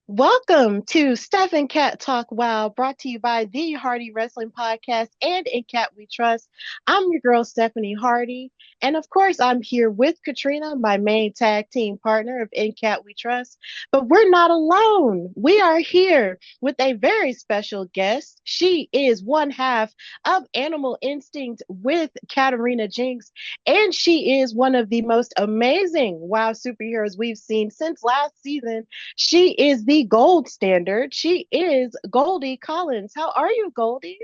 Welcome to Steph and Cat Talk Wow, brought to you by the Hardy Wrestling Podcast and In Cat We Trust. I'm your girl, Stephanie Hardy. And of course, I'm here with Katrina, my main tag team partner of In Cat We Trust. But we're not alone. We are here with a very special guest. She is one half of Animal Instinct with Katarina Jinx, and she is one of the most amazing WoW superheroes we've seen since last season. She is the gold standard. She is Goldie Collins. How are you, Goldie?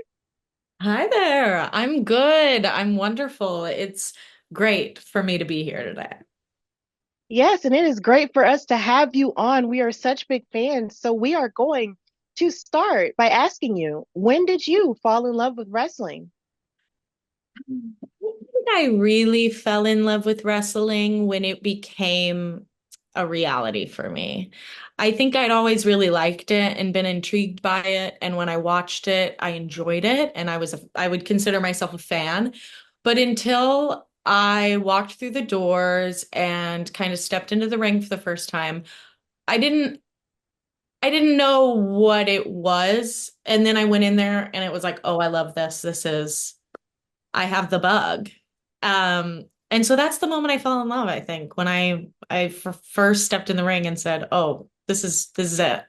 Hi there. I'm good. I'm wonderful. It's great for me to be here today. Yes, and it is great for us to have you on. We are such big fans. So we are going to start by asking you, when did you fall in love with wrestling? I think I really fell in love with wrestling when it became a reality for me. I think I'd always really liked it and been intrigued by it. And when I watched it, I enjoyed it and I would consider myself a fan. But until I walked through the doors and kind of stepped into the ring for the first time, I didn't I didn't know what it was. And then I went in there and it was like, oh, I love this. I have the bug. And so that's the moment I fell in love, I think, when I first stepped in the ring and said, oh, this is it.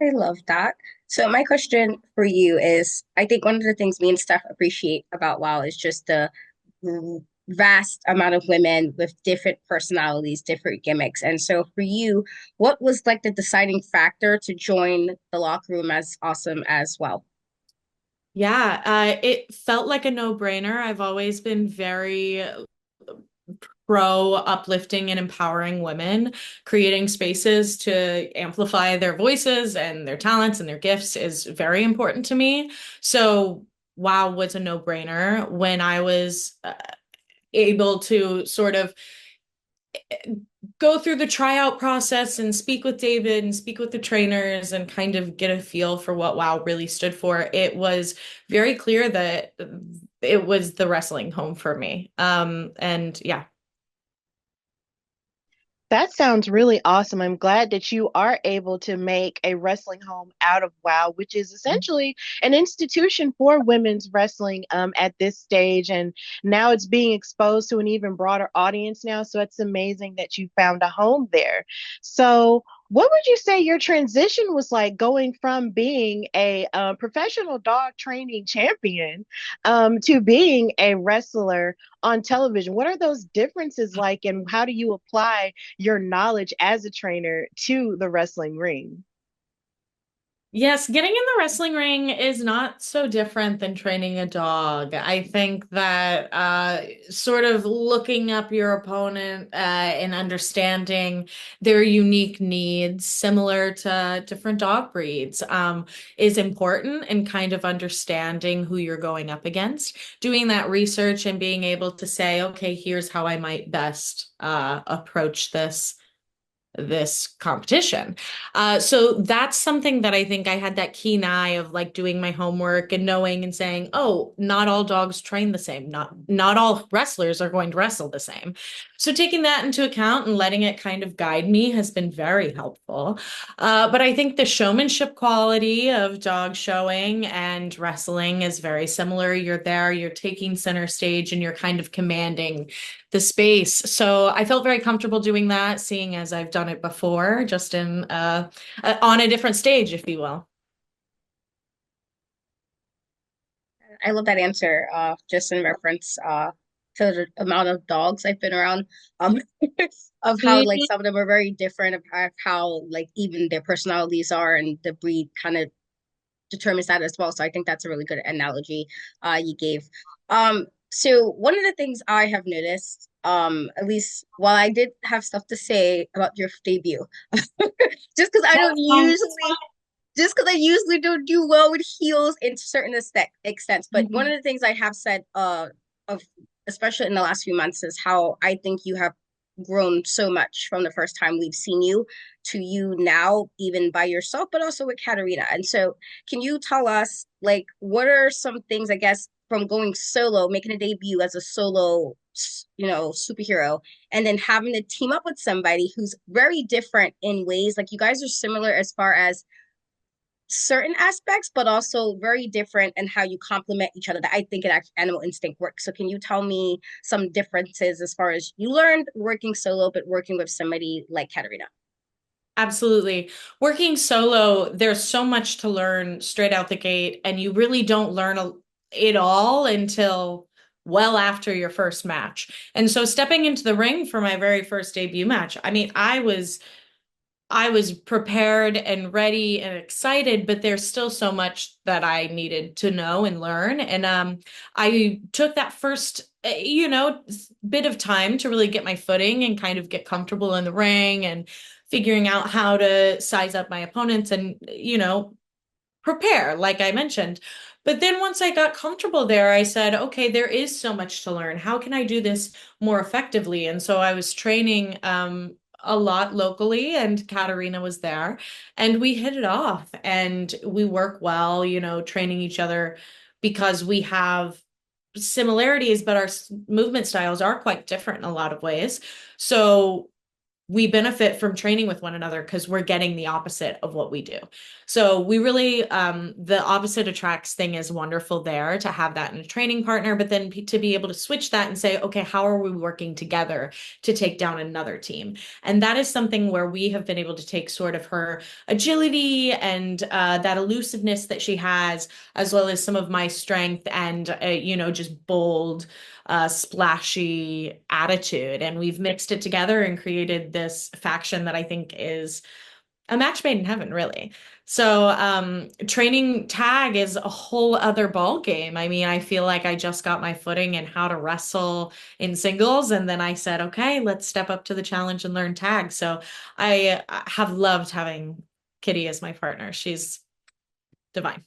I love that. So my question for you is, I think one of the things me and Steph appreciate about WoW is just the vast amount of women with different personalities, different gimmicks. And so for you, what was like the deciding factor to join the locker room as awesome as well? Yeah, it felt like a no-brainer. I've always been very pro uplifting and empowering women. Creating spaces to amplify their voices and their talents and their gifts is very important to me. So, WoW was a no-brainer when I was able to sort of go through the tryout process and speak with David and speak with the trainers and kind of get a feel for what WoW really stood for. It was very clear that it was the wrestling home for me. And yeah. That sounds really awesome. I'm glad that you are able to make a wrestling home out of WoW, which is essentially an institution for women's wrestling at this stage. And now it's being exposed to an even broader audience now. So it's amazing that you found a home there. So, what would you say your transition was like going from being a professional dog training champion to being a wrestler on television? What are those differences like, and how do you apply your knowledge as a trainer to the wrestling ring? Yes, getting in the wrestling ring is not so different than training a dog. I think that sort of looking up your opponent and understanding their unique needs, similar to different dog breeds, is important, and kind of understanding who you're going up against. Doing that research and being able to say, okay, here's how I might best approach this competition. So that's something that I think I had that keen eye of, like, doing my homework and knowing and saying, oh, not all dogs train the same. Not all wrestlers are going to wrestle the same. So taking that into account and letting it kind of guide me has been very helpful. But I think the showmanship quality of dog showing and wrestling is very similar. You're there, you're taking center stage, and you're kind of commanding the space. So I felt very comfortable doing that, seeing as I've done it before, just in on a different stage, if you will. I love that answer, just in reference to the amount of dogs I've been around, um, of how like some of them are very different, of how like even their personalities are, and the breed kind of determines that as well. So I think that's a really good analogy you gave. So one of the things I have noticed, at least while I did have stuff to say about your debut, just because I don't usually just because I usually don't do well with heels in certain extents. But one of the things I have said, of especially in the last few months, is how I think you have grown so much from the first time we've seen you to you now, even by yourself, but also with Katarina. And so, can you tell us, like, what are some things, I guess, from going solo, making a debut as a solo superhero, and then having to team up with somebody who's very different in ways. Like you guys are similar as far as certain aspects, but also very different in how you complement each other. That I think it actually animal instinct works. So can you tell me some differences as far as you learned working solo, but working with somebody like Katarina? Absolutely. Working solo, there's so much to learn straight out the gate, and you really don't learn it all until well after your first match. And so stepping into the ring for my very first debut match, I mean, I was prepared and ready and excited, but there's still so much that I needed to know and learn. And I took that first, bit of time to really get my footing and kind of get comfortable in the ring and figuring out how to size up my opponents and, prepare, like I mentioned. But then once I got comfortable there, I said, okay, there is so much to learn. How can I do this more effectively? And so I was training a lot locally, and Katarina was there, and we hit it off and we work well, training each other because we have similarities, but our movement styles are quite different in a lot of ways. So we benefit from training with one another because we're getting the opposite of what we do. So we really, the opposite attracts thing is wonderful there to have that in a training partner, but then to be able to switch that and say, okay, how are we working together to take down another team? And that is something where we have been able to take sort of her agility and that elusiveness that she has, as well as some of my strength and, just bold splashy attitude. And we've mixed it together and created this faction that I think is a match made in heaven, really. So training tag is a whole other ball game. I mean, I feel like I just got my footing in how to wrestle in singles, and then I said, okay, let's step up to the challenge and learn tag. So I have loved having Kitty as my partner. She's divine.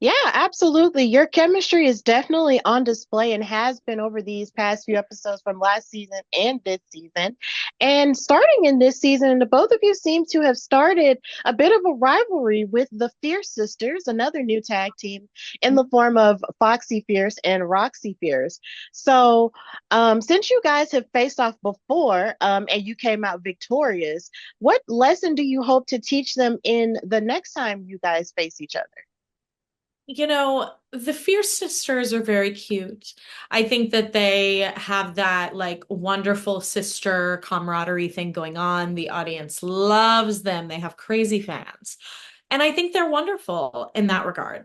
Yeah, absolutely. Your chemistry is definitely on display and has been over these past few episodes from last season and this season. And starting in this season, the both of you seem to have started a bit of a rivalry with the Fierce sisters, another new tag team in the form of Foxxy Fierce and Roxy Fierce. So, since you guys have faced off before, and you came out victorious, what lesson do you hope to teach them in the next time you guys face each other? The Fierce sisters are very cute. I think that they have that like wonderful sister camaraderie thing going on. The audience loves them. They have crazy fans. And I think they're wonderful in that regard.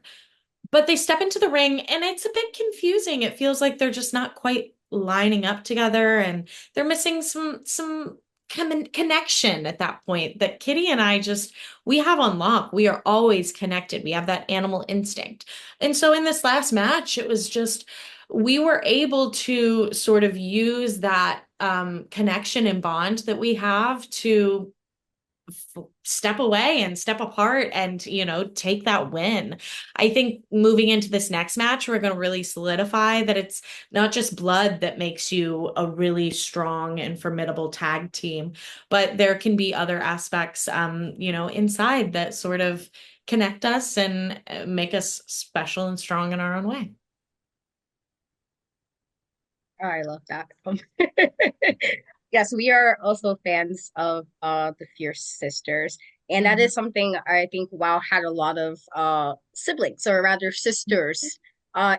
But they step into the ring and it's a bit confusing. It feels like they're just not quite lining up together and they're missing some connection at that point that Kitty and I just we have on lock. We are always connected. We have that animal instinct. And so in this last match, it was just we were able to sort of use that connection and bond that we have to step away and step apart and take that win. I think moving into this next match we're going to really solidify that it's not just blood that makes you a really strong and formidable tag team, but there can be other aspects inside that sort of connect us and make us special and strong in our own way. Oh, I love that. Yes, we are also fans of the Fierce sisters. And that Mhm. is something I think WoW had a lot of siblings, or rather sisters,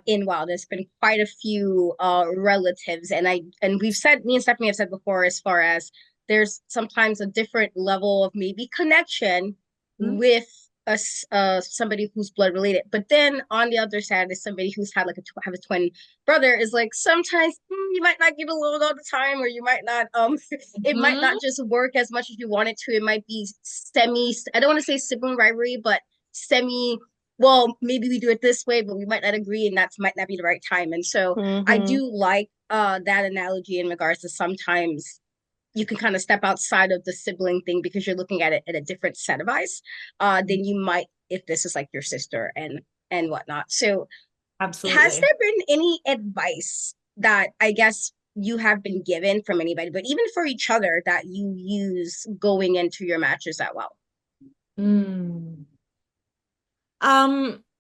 in WoW. There's been quite a few relatives, and we've said, me and Stephanie have said before, as far as there's sometimes a different level of maybe connection with somebody who's blood related. But then on the other side is somebody who's had like have a twin brother, is like sometimes you might not get along all the time, or you might not it might Mhm. not just work as much as you want it to. It might be semi, I don't want to say sibling rivalry, but semi, well, maybe we do it this way, but we might not agree, and that might not be the right time. And so I Mm-hmm. do like that analogy in regards to sometimes you can kind of step outside of the sibling thing because you're looking at it at a different set of eyes than you might if this is like your sister and whatnot. So has Absolutely. there been any advice that I guess you have been given from anybody, but even for each other, that you use going into your matches that well? Mm.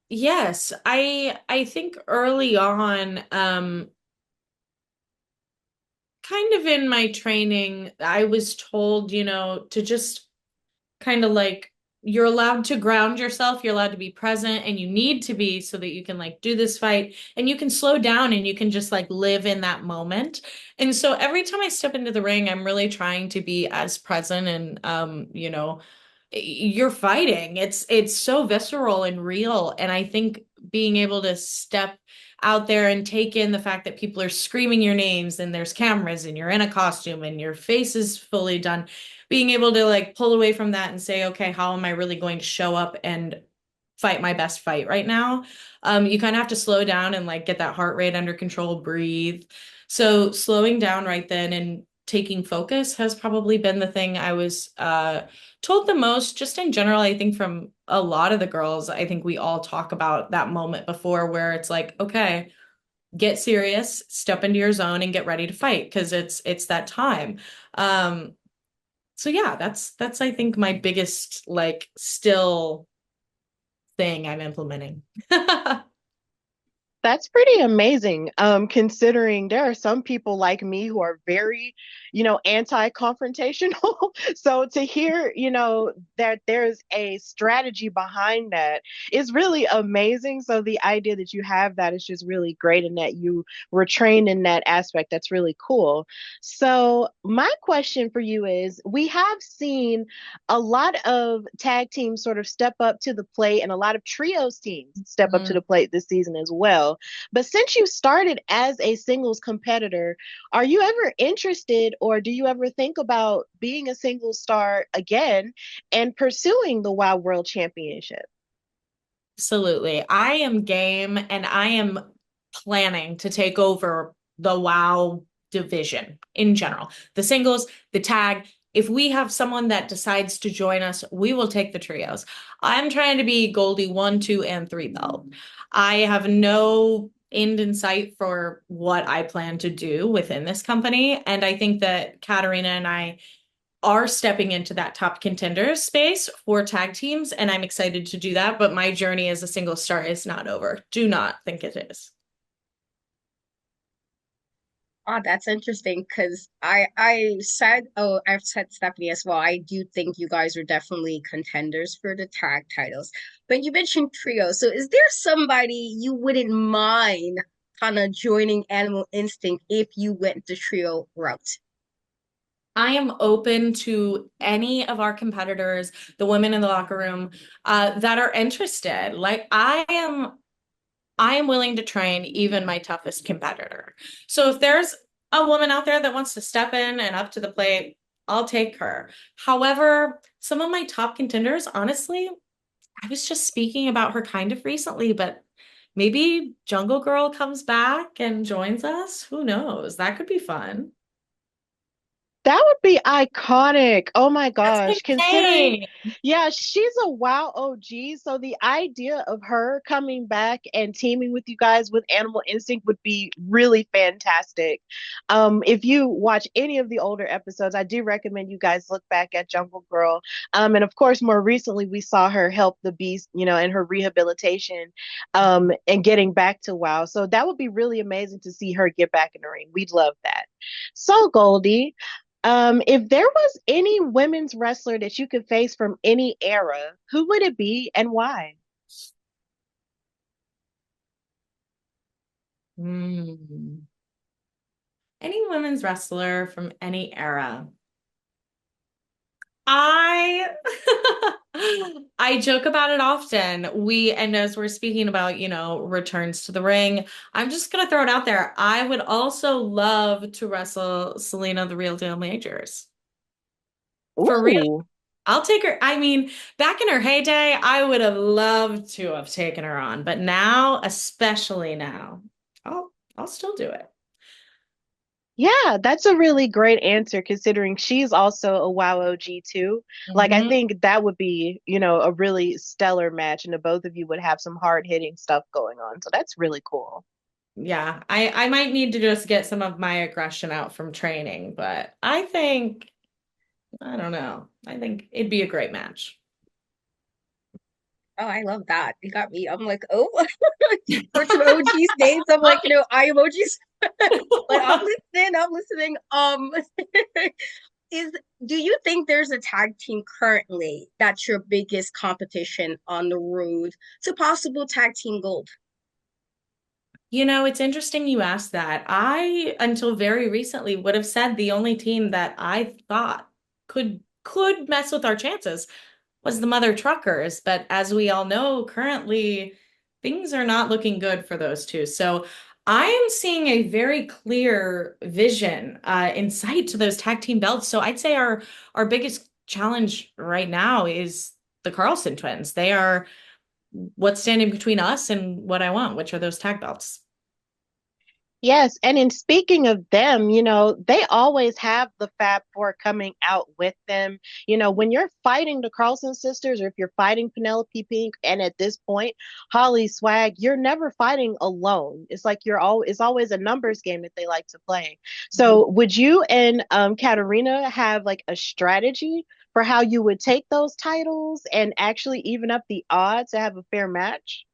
Yes, I think early on, kind of in my training, I was told, to just kind of like you're allowed to ground yourself, you're allowed to be present, and you need to be so that you can like do this fight and you can slow down and you can just like live in that moment. And so every time I step into the ring, I'm really trying to be as present and you're fighting. It's so visceral and real. And I think being able to step out there and take in the fact that people are screaming your names and there's cameras and you're in a costume and your face is fully done, being able to like pull away from that and say, okay, how am I really going to show up and fight my best fight right now? You kind of have to slow down and like get that heart rate under control, breathe. So slowing down right then and taking focus has probably been the thing I was told the most, just in general. I think from a lot of the girls, I think we all talk about that moment before where it's like, okay, get serious, step into your zone and get ready to fight because it's that time. So yeah, that's I think my biggest like still thing I'm implementing. That's pretty amazing. Considering there are some people like me who are very, anti-confrontational. So to hear, that there's a strategy behind that is really amazing. So the idea that you have that is just really great and that you were trained in that aspect, that's really cool. So my question for you is, we have seen a lot of tag teams sort of step up to the plate and a lot of trios teams step up to Mhm. the plate this season as well. But since you started as a singles competitor, are you ever interested or do you ever think about being a singles star again and pursuing the Wild World Championship? Absolutely. I am game and I am planning to take over the WoW division in general. The singles, the tag. If we have someone that decides to join us, we will take the trios. I'm trying to be Goldie 1, 2, and 3 belt. I have no end in sight for what I plan to do within this company. And I think that Katarina and I are stepping into that top contender space for tag teams, and I'm excited to do that. But my journey as a single star is not over. Do not think it is. Oh, that's interesting because I've said Stephanie as well. I do think you guys are definitely contenders for the tag titles. But you mentioned trio, so is there somebody you wouldn't mind kind of joining Animal Instinct if you went the trio route? I am open to any of our competitors, the women in the locker room, that are interested. Like I am willing to train even my toughest competitor. So if there's a woman out there that wants to step in and up to the plate, I'll take her. However, some of my top contenders, honestly, I was just speaking about her kind of recently, but maybe Jungle Girl comes back and joins us. Who knows? That could be fun. That would be iconic. Oh my That's gosh. Considering, insane. yeah, she's a WoW OG. So the idea of her coming back and teaming with you guys with Animal Instinct would be really fantastic. If you watch any of the older episodes, I do recommend you guys look back at Jungle Girl. And of course, more recently, we saw her help the beast, in her rehabilitation, and getting back to WoW. So that would be really amazing to see her get back in the ring. We'd love that. So, Goldie. If there was any women's wrestler that you could face from any era, who would it be and why? Hmm. Any women's wrestler from any era? I I joke about it often. And as we're speaking about, returns to the ring, I'm just gonna throw it out there. I would also love to wrestle Selena the Real Deal Majors. For real. Ooh, I'll take her. I mean, back in her heyday, I would have loved to have taken her on, but now, especially now, I'll still do it. yeah, that's a really great answer considering she's also a WoW OG too. Like, I Mhm. think that would be, a really stellar match, and the both of you would have some hard hitting stuff going on. So that's really cool. Yeah, I might need to just get some of my aggression out from training, but I don't know. I think it'd be a great match. Oh, I love that. You got me. I'm like, oh, searching OG's names. I'm like, I emojis. But I'm listening. Is do you think there's a tag team currently that's your biggest competition on the road to possible tag team gold? It's interesting you asked that. I, until very recently, would have said the only team that I thought could mess with our chances was the Mother Truckers. But as we all know, currently things are not looking good for those two. So I am seeing a very clear vision in sight to those tag team belts. So I'd say our biggest challenge right now is the Carlson twins. They are what's standing between us and what I want, which are those tag belts. Yes, and in speaking of them, they always have the Fab Four coming out with them. When you're fighting the Carlson sisters, or if you're fighting Penelope Pink, and at this point, Holly Swag, you're never fighting alone. It's like it's always a numbers game that they like to play. So, would you and Katarina have like a strategy for how you would take those titles and actually even up the odds to have a fair match?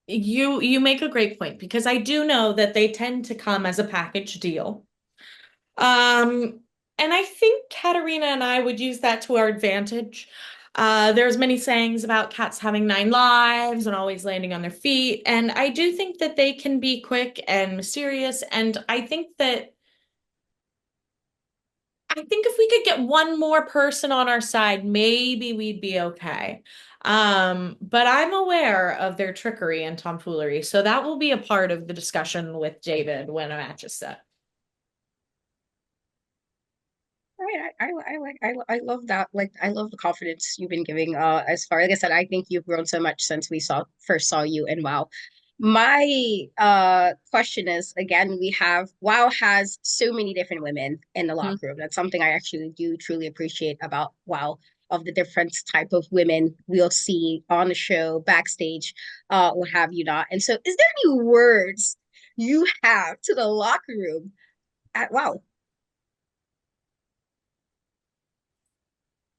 You make a great point because I do know that they tend to come as a package deal. And I think Katarina and I would use that to our advantage. There's many sayings about cats having 9 lives and always landing on their feet, and I do think that they can be quick and mysterious, and I think if we could get one more person on our side, maybe we'd be okay. But I'm aware of their trickery and tomfoolery, so that will be a part of the discussion with David when a match is set. Right, I love that. Like, I love the confidence you've been giving. As far like I said, I think you've grown so much since we first saw you in WoW. My question is, again, we have WoW has so many different women in the locker room. That's something I actually do truly appreciate about WoW, of the different type of women we'll see on the show, backstage, what have you not. And so, is there any words you have to the locker room at WoW?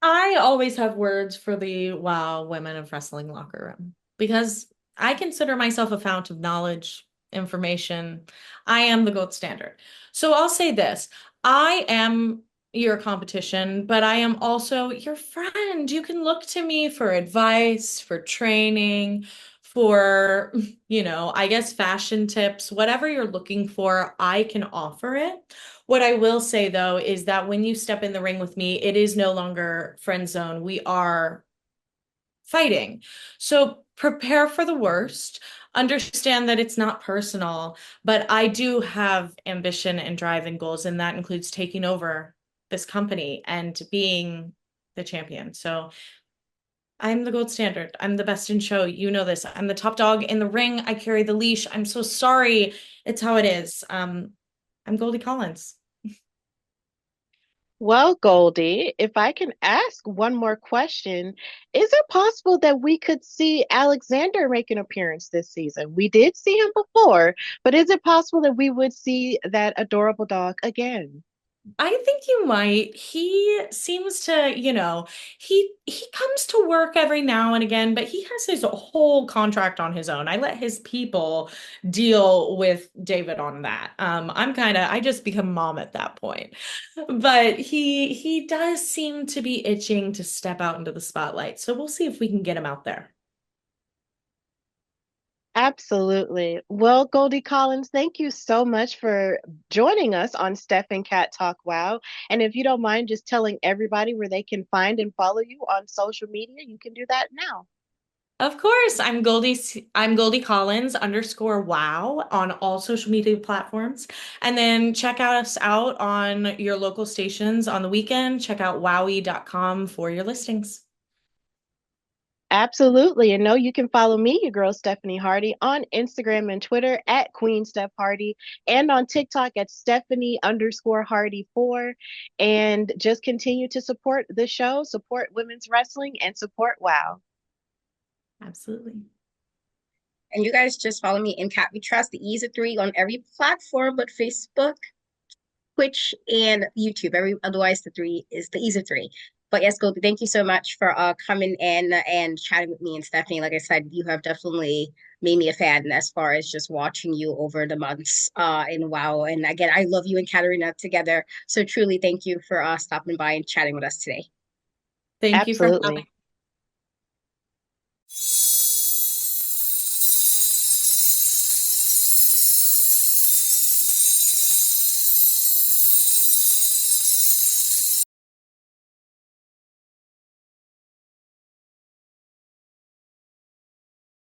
I always have words for the WoW women of wrestling locker room because I consider myself a fount of knowledge, information. I am the gold standard. So I'll say this. I am your competition, but I am also your friend. You can look to me for advice, for training, for, I guess fashion tips, whatever you're looking for, I can offer it. What I will say though is that when you step in the ring with me, it is no longer friend zone. We are fighting. So prepare for the worst. Understand that it's not personal, but I do have ambition and drive and goals, and that includes taking over this company and being the champion. So I'm the gold standard. I'm the best in show. You know this. I'm the top dog in the ring. I carry the leash. I'm so sorry. It's how it is. I'm Goldie Collins. Well, Goldie, if I can ask one more question, is it possible that we could see Alexander make an appearance this season? We did see him before, but is it possible that we would see that adorable dog again? I think you might. He seems to, he comes to work every now and again, but he has his whole contract on his own. I let his people deal with David on that. I just become mom at that point. But he does seem to be itching to step out into the spotlight. So we'll see if we can get him out there. Absolutely. Well, Goldie Collins, thank you so much for joining us on Steph and Cat Talk Wow. And if you don't mind just telling everybody where they can find and follow you on social media, you can do that now. Of course, I'm Goldie Collins _wow on all social media platforms. And then check us out on your local stations on the weekend. Check out wowie.com for your listings. Absolutely. And no, you can follow me, your girl Stephanie Hardy, on Instagram and Twitter at Queen Steph Hardy and on TikTok at Stephanie_Hardy4. And just continue to support the show, support women's wrestling, and support WOW. Absolutely. And you guys just follow me in Cat We Trust, the Ease of Three on every platform but Facebook, Twitch, and YouTube. Otherwise, the three is the Ease of Three. But yes, Goldie, thank you so much for coming in and chatting with me and Stephanie. Like I said, you have definitely made me a fan as far as just watching you over the months. And wow. And again, I love you and Katarina together. So truly thank you for stopping by and chatting with us today. Thank you for having Absolutely.